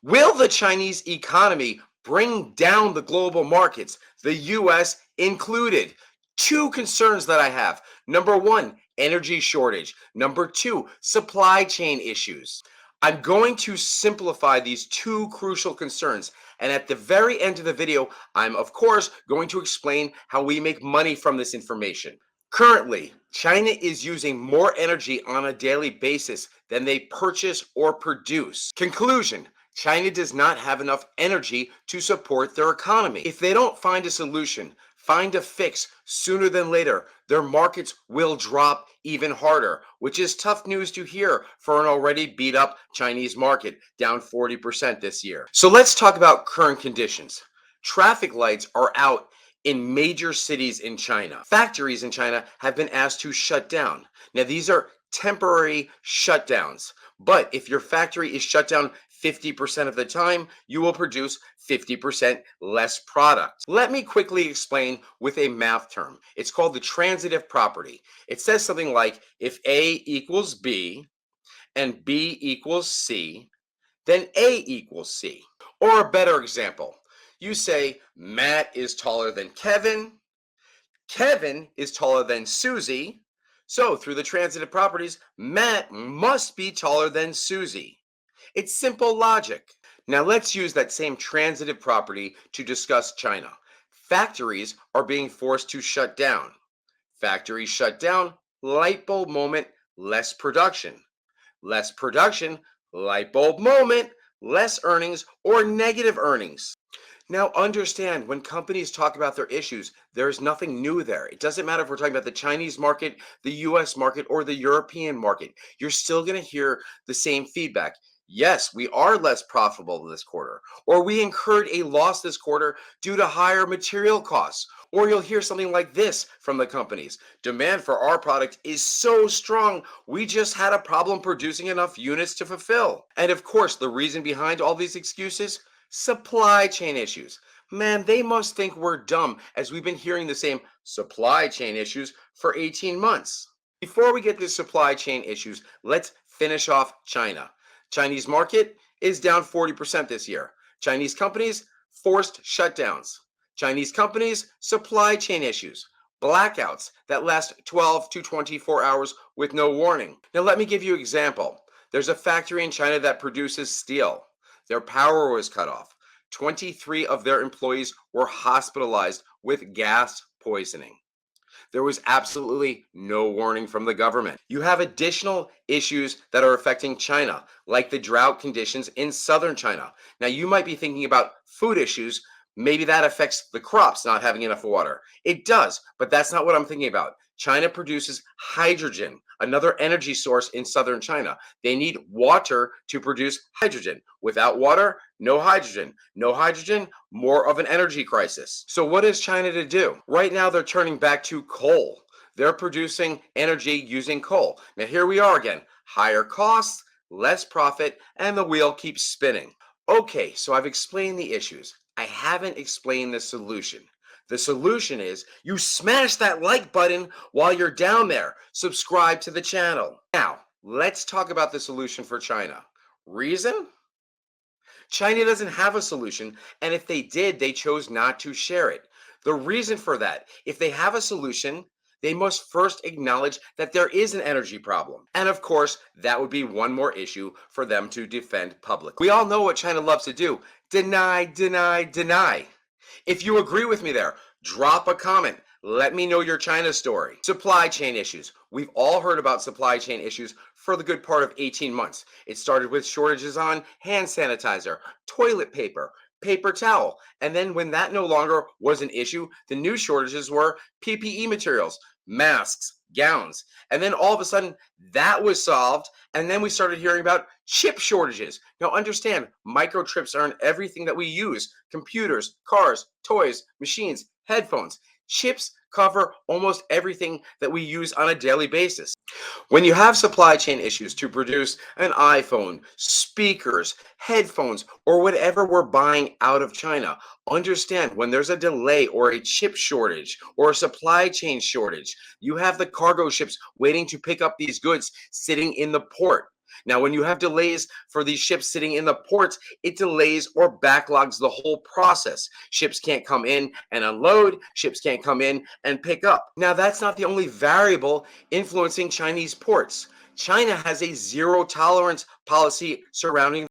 Will the Chinese economy bring down the global markets, the US included? Two concerns that I have. Number one, energy shortage. Number two, supply chain issues. I'm going to simplify these two crucial concerns. And at the very end of the video, I'm of course going to explain how we make money from this information. Currently, China is using more energy on a daily basis than they purchase or produce. Conclusion: China does not have enough energy to support their economy. If they don't find a solution, find a fix sooner than later, their markets will drop even harder, which is tough news to hear for an already beat up Chinese market, down 40% this year. So let's talk about current conditions. Traffic lights are out in major cities in China. Factories in China have been asked to shut down. Now, these are temporary shutdowns, but if your factory is shut down 50% of the time, you will produce 50% less product. Let me quickly explain with a math term. It's called the transitive property. It says something like if A equals B and B equals C, then A equals C. Or a better example, you say Matt is taller than Kevin, Kevin is taller than Susie, so through the transitive properties, Matt must be taller than Susie. It's simple logic. Now let's use that same transitive property to discuss China. Factories are being forced to shut down. Factories shut down, light bulb moment, less production. Less production, light bulb moment, less earnings or negative earnings. Now understand, when companies talk about their issues, there's nothing new there. It doesn't matter if we're talking about the Chinese market, the US market, or the European market. You're still going to hear the same feedback. Yes, we are less profitable this quarter, or we incurred a loss this quarter due to higher material costs. Or you'll hear something like this from the companies: demand for our product is so strong, we just had a problem producing enough units to fulfill. And of course, the reason behind all these excuses: supply chain issues. Man, they must think we're dumb, as we've been hearing the same supply chain issues for 18 months. Before we get to supply chain issues, let's finish off China. Chinese market is down 40% this year. Chinese companies, forced shutdowns. Chinese companies, supply chain issues. Blackouts that last 12 to 24 hours with no warning. Now let me give you an example. There's a factory in China that produces steel. Their power was cut off. 23 of their employees were hospitalized with gas poisoning. There was absolutely no warning from the government. You have additional issues that are affecting China, like the drought conditions in southern China. Now, you might be thinking about food issues. Maybe that affects the crops not having enough water. It does, but that's not what I'm thinking about. China produces hydrogen, another energy source in southern China. They need water to produce hydrogen. Without water, no hydrogen. No hydrogen, more of an energy crisis. So what is China to do? Right now, they're turning back to coal. They're producing energy using coal. Now here we are again. Higher costs, less profit, and the wheel keeps spinning. Okay, so I've explained the issues. I haven't explained the solution. The solution is you smash that like button while you're down there. Subscribe to the channel. Now, let's talk about the solution for China. Reason? China doesn't have a solution, and if they did, they chose not to share it. The reason for that: if they have a solution, they must first acknowledge that there is an energy problem. And of course, that would be one more issue for them to defend publicly. We all know what China loves to do: deny, deny, deny. If you agree with me there, drop a comment. Let me know your China story. Supply chain issues. We've all heard about supply chain issues for the good part of 18 months. It started with shortages on hand sanitizer, toilet paper, paper towel. And then when that no longer was an issue, the new shortages were PPE materials, masks, gowns. And then all of a sudden that was solved. And then we started hearing about chip shortages. Now understand, microchips are in everything that we use: computers, cars, toys, machines, headphones. Chips cover almost everything that we use on a daily basis. When you have supply chain issues to produce an iPhone, speakers, headphones, or whatever we're buying out of China, understand, when there's a delay or a chip shortage or a supply chain shortage, you have the cargo ships waiting to pick up these goods sitting in the port. Now, when you have delays for these ships sitting in the ports, it delays or backlogs the whole process. Ships can't come in and unload, ships can't come in and pick up. Now, that's not the only variable influencing Chinese ports. China has a zero tolerance policy surrounding.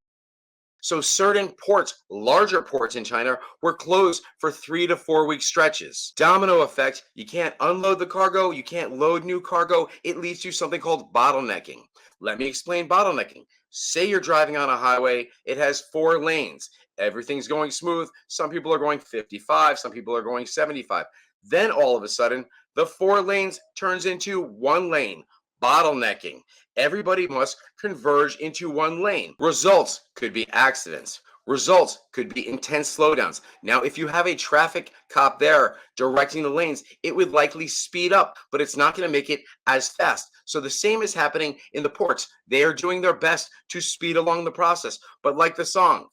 So certain ports, larger ports in China, were closed for 3 to 4 week stretches. Domino effect, you can't unload the cargo, you can't load new cargo. It leads to something called bottlenecking. Let me explain bottlenecking. Say you're driving on a highway, it has 4 lanes. Everything's going smooth. Some people are going 55, some people are going 75. Then all of a sudden, the 4 lanes turns into 1 lane. Bottlenecking. Everybody must converge into 1 lane. Results could be accidents. Results could be intense slowdowns. Now, if you have a traffic cop there directing the lanes, it would likely speed up, but it's not going to make it as fast. So the same is happening in the ports. They are doing their best to speed along the process. But like the song,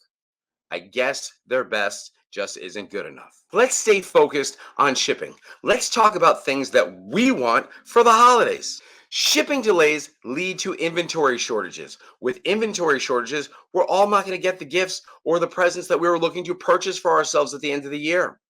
I guess their best just isn't good enough. Let's stay focused on shipping. Let's talk about things that we want for the holidays. Shipping delays lead to inventory shortages. With inventory shortages, we're all not going to get the gifts or the presents that we were looking to purchase for ourselves at the end of the year.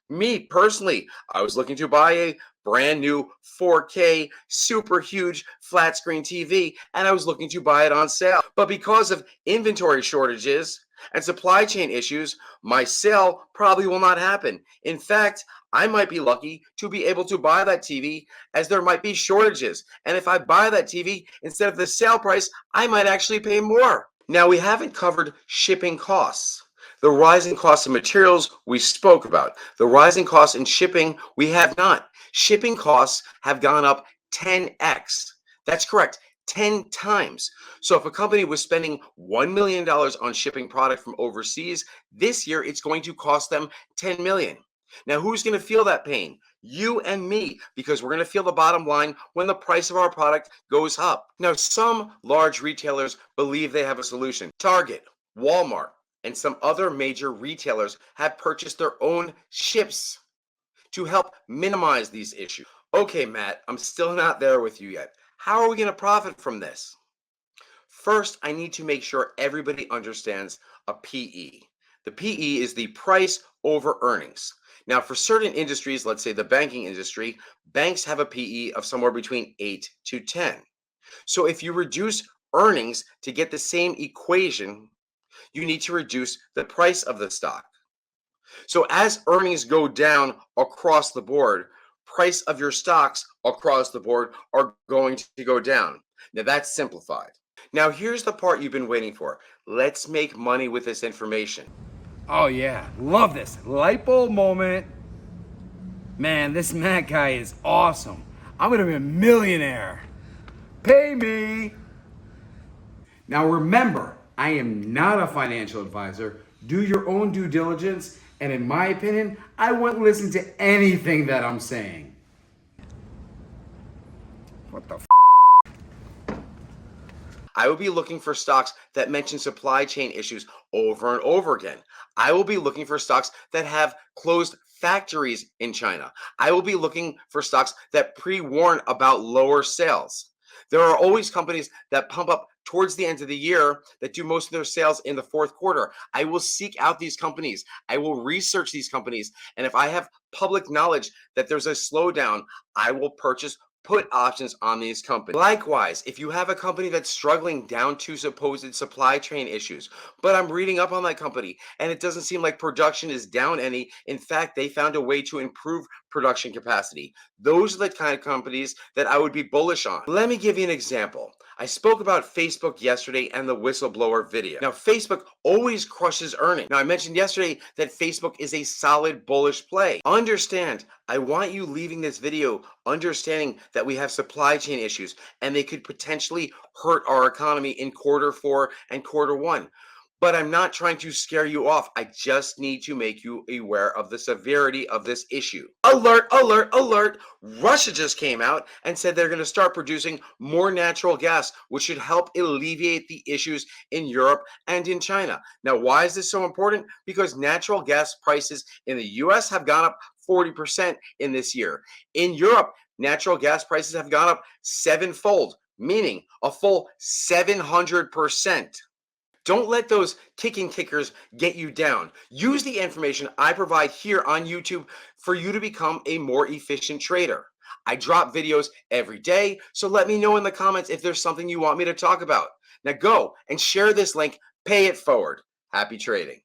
Me personally, I was looking to buy a brand new 4K super huge flat screen TV, and I was looking to buy it on sale. But because of inventory shortages and supply chain issues, my sale probably will not happen. In fact, I might be lucky to be able to buy that TV as there might be shortages. And if I buy that TV instead of the sale price, I might actually pay more. Now, we haven't covered shipping costs. The rising costs of materials we spoke about. The rising costs in shipping we have not. Shipping costs have gone up 10x. That's correct, 10 times. So if a company was spending $1 million on shipping product from overseas, this year it's going to cost them $10 million. Now, who's going to feel that pain? You and me, because we're going to feel the bottom line when the price of our product goes up. Now, some large retailers believe they have a solution. Target, Walmart, and some other major retailers have purchased their own ships to help minimize these issues. Okay, Matt, I'm still not there with you yet. How are we going to profit from this? First, I need to make sure everybody understands a PE. The PE is the price over earnings. Now, for certain industries, let's say the banking industry, banks have a PE of somewhere between 8 to 10. So if you reduce earnings to get the same equation, you need to reduce the price of the stock. So as earnings go down across the board, price of your stocks across the board are going to go down. Now that's simplified. Now here's the part you've been waiting for. Let's make money with this information. Oh yeah, love this light bulb moment. Man, this Matt guy is awesome. I'm gonna be a millionaire. Pay me. Now remember, I am not a financial advisor. Do your own due diligence, and in my opinion, I wouldn't listen to anything that I'm saying. What the f? I will be looking for stocks that mention supply chain issues over and over again. I will be looking for stocks that have closed factories in China. I will be looking for stocks that pre-warn about lower sales. There are always companies that pump up towards the end of the year that do most of their sales in the fourth quarter. I will seek out these companies. I will research these companies. And if I have public knowledge that there's a slowdown, I will purchase put options on these companies. Likewise, if you have a company that's struggling down to supposed supply chain issues, but I'm reading up on that company and it doesn't seem like production is down any. In fact, they found a way to improve production capacity. Those are the kind of companies that I would be bullish on. Let me give you an example. I spoke about Facebook yesterday and the whistleblower video. Now, Facebook always crushes earnings. Now, I mentioned yesterday that Facebook is a solid bullish play. Understand, I want you leaving this video understanding that we have supply chain issues and they could potentially hurt our economy in quarter 4 and quarter 1. But I'm not trying to scare you off. I just need to make you aware of the severity of this issue. Alert, alert, alert. Russia just came out and said they're going to start producing more natural gas, which should help alleviate the issues in Europe and in China. Now, why is this so important? Because natural gas prices in the US have gone up 40% in this year. In Europe, natural gas prices have gone up 7-fold. meaning a full 700%. Don't let those kicking kickers get you down. Use the information I provide here on YouTube for you to become a more efficient trader. I drop videos every day, so let me know in the comments if there's something you want me to talk about. Now go and share this link, pay it forward. Happy trading.